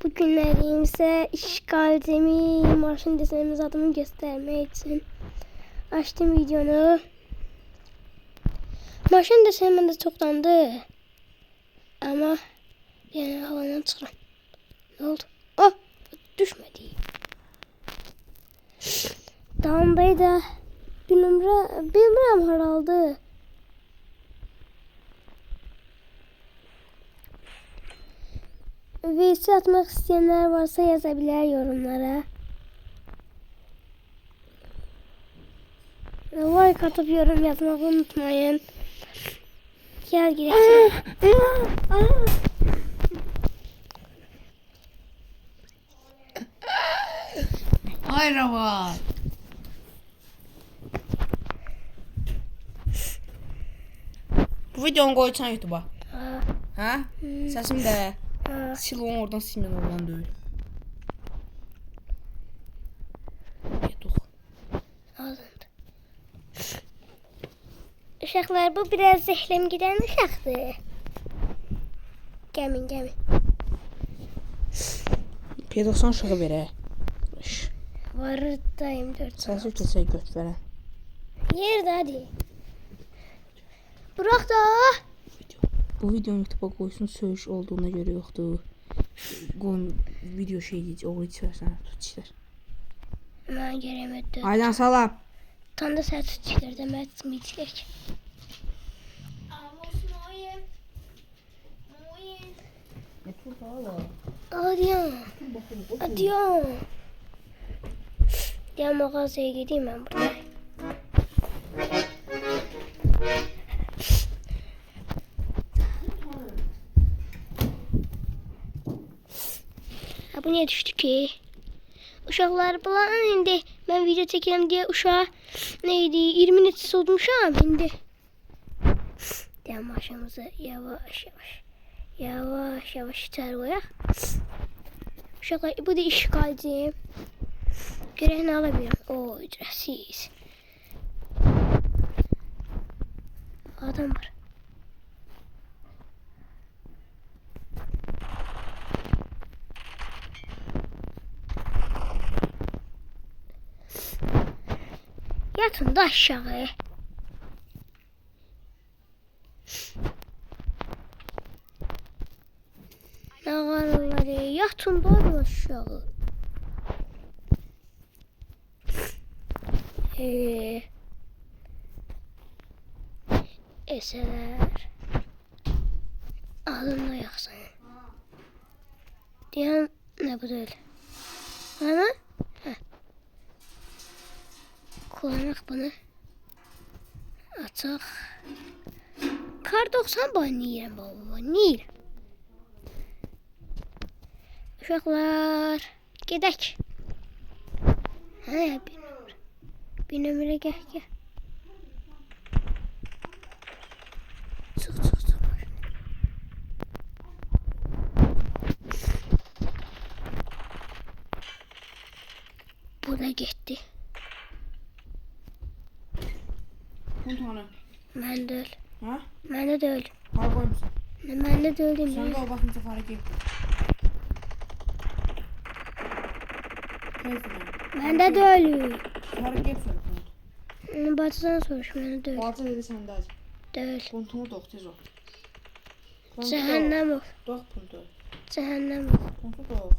Bugünlerim ise işgalcimi maşın desenimiz adımı göstermek için açtım videonu. Maşın desenim de çoktandı. Ama yani havadan çıkan. Ne oldu? Oh! Düşmedi. Dağındaydı. Bilmirəm herhalde. VS atmak isteyenler varsa yazabilir yorumlara. Like atıp yorum yazmayı unutmayın. Gel gidelim. Merhaba. Bu videonu koysan YouTube'a. Ha? Sesim de. Sil onu oradan silmen oradan değil. Yedik. Alındı. Uşaqlar, bu biraz zehlem giden uşaqdır. Gəlin. P90 uşağı verə. Var dayım 4. Səsi keçək göt verə. Yerdə hadi. Bırak da. Bu videonu YouTube'a koysun söyüş olduğuna göre yoktu. Qoyun video şey deyəcək, oğlu içərsən, tut içər. Mən görəmədim. Aydan salam. Tam da sən tut çıxır demək içmək. Adiyan. Ya mağazaya gideyim ben buraya. Ha, bu niye düştü ki? Uşaqlar bulan indi. Ben video çekelim diye uşağa neydi 20 neçə olmuşam indi. Diye maşamızı yavaş içeri koyaq. Uşaqlar bu da işgalci. Görək nə alabilirim. Oo, ücretsiz. Adam var. Yatın da aşağı. Ağarları yatın da aşağı. Eseler. Ağzımda yaksın. Diyen ne bu değil. Ama kullanak bunu. Açaq. Kar 90 banlayıram baba. Niye? Uşaqlar. Gedək. Hə, bir nömrə gəl. Çıx. Bu da getdi. Kontonu. Mən deyil. Ha? Məndə deyil. Hara koymuşsun? Məndə deyil. Sen de o bakınca fark et. Məndə deyil. Fark et sonra. Bacıdan soruş, məndə deyil. Balca dedi sende acı. Deyil. Kontonu dok tez ol. Cəhənnəm ol. Dok kontonu. Cəhənnəm ol. Kontonu dok.